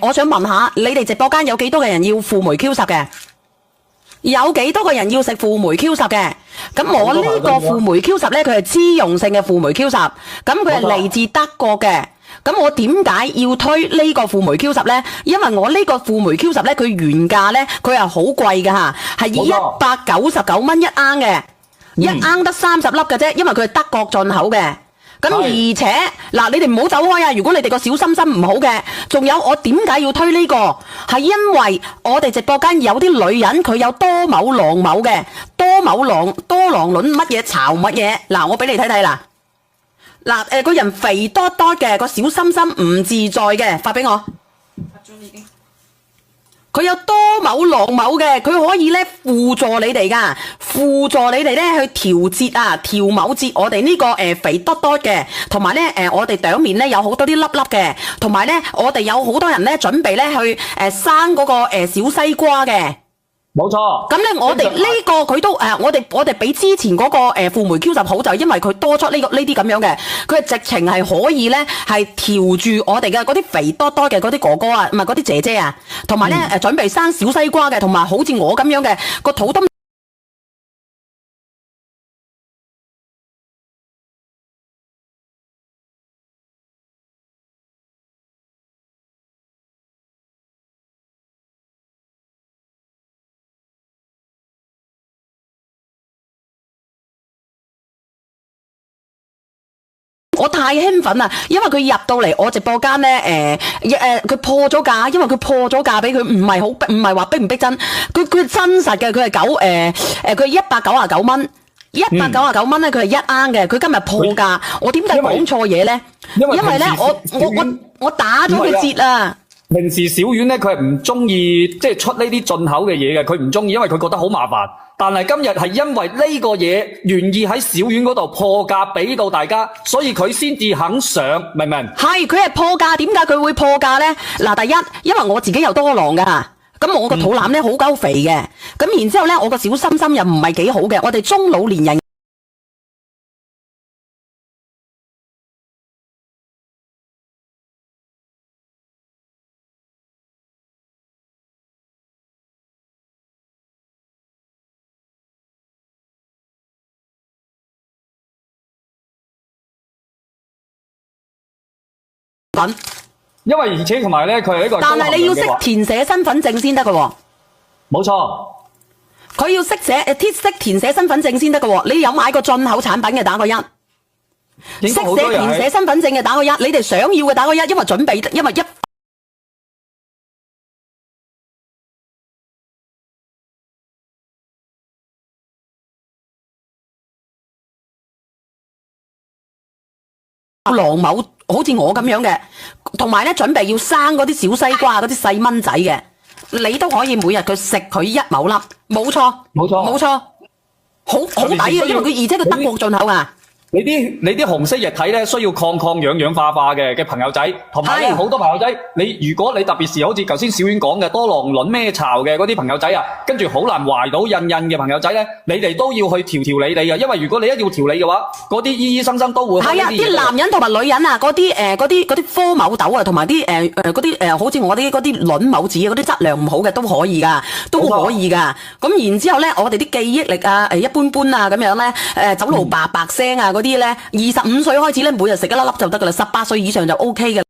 我想問下，你哋直播間有幾多個人要輔酶 Q10嘅？有幾多個人要食輔酶 Q10嘅？咁我呢個輔酶 Q10咧，佢係脂溶性嘅輔酶 Q10，咁佢係嚟自德國嘅。咁我點解要推呢個輔酶 Q10咧？因為我呢個輔酶 Q10咧，佢原價咧，佢係好貴㗎吓，係199蚊一盎嘅，一盎得30粒嘅啫，因為佢係德國進口嘅。咁而且嗱，你哋唔好走開啊！如果你哋個小心心唔好嘅，仲有我點解要推呢個？係因為我哋直播間有啲女人佢有多畝囊畝嘅，多囊卵乜嘢巢乜嘢？嗱，我俾你睇睇啦。嗱，個人肥多多嘅，個小心心唔自在嘅，發俾我。發咗已經。佢有多畝囊畝嘅，佢可以咧輔助你哋噶，輔助你哋咧去調節啊，調某節我哋呢個肥多多嘅，同埋咧我哋兩面咧有好多啲粒粒嘅，同埋咧我哋有好多人咧準備咧去生嗰個小西瓜嘅。冇錯，咁咧我哋呢個佢都我哋比之前嗰個輔酶 Q10好，就係因為佢多出呢啲咁樣嘅，佢係直情係可以咧係調住我哋嘅嗰啲肥多多嘅嗰啲哥哥啊，唔係嗰啲姐姐啊，同埋咧準備生小西瓜嘅，同埋好似我咁樣嘅個肚墩我太興奮啦，因為佢入到嚟我直播間咧，佢破咗價，因為佢破咗價俾佢，唔係話逼唔逼真，佢真實嘅，佢係佢199蚊，199蚊咧，佢係一盎嘅，佢今日破價，我點解講錯嘢咧？因為咧，我打咗佢折啊！平時小丸咧，佢係唔中意即係出呢啲進口嘅嘢嘅，佢唔中意，因為佢覺得好麻煩。但係今日係因為呢個嘢願意喺小丸嗰度破價俾到大家，所以佢先至肯上，明唔明？係，佢係破價，點解佢會破價咧？嗱，第一，因為我自己有多囊㗎。咁我個肚腩咧好鳩肥嘅，咁然之後咧我個小心心又唔係幾好嘅，我哋中老年人。因為而且同埋咧，佢係呢個。但係你要識填寫身份證先得㗎喎。冇錯。佢要識填寫身份證先得㗎喎。你有買過進口產品嘅打個1。識寫填寫身份證嘅打個1。你哋想要嘅打個1，因為準備，因為囊某好似我咁樣嘅，同埋咧準備要生嗰啲小西瓜嗰啲細蚊仔嘅，你都可以每日佢食佢1畝粒，冇錯，好抵嘅，因為佢而且佢德國進口啊。你啲紅色液體咧需要抗氧化嘅朋友仔，同埋咧好多朋友仔，如果你特別是好似頭先小丸講嘅多囊卵咩巢嘅嗰啲朋友仔啊，跟住好難懷到孕嘅朋友仔咧，你哋都要去調理你嘅，因為如果你一要調理嘅話，嗰啲醫生都會係啊，啲男人同埋女人啊，嗰啲科某豆啊，同埋啲嗰啲好似我啲嗰啲卵某子啊，嗰啲質量唔好嘅都可以噶，咁然之後咧，我哋啲記憶力啊一般般啊咁樣咧，走路白聲啊啲咧，25歲開始咧，每日食一粒粒就得噶啦，18歲以上就 OK 嘅。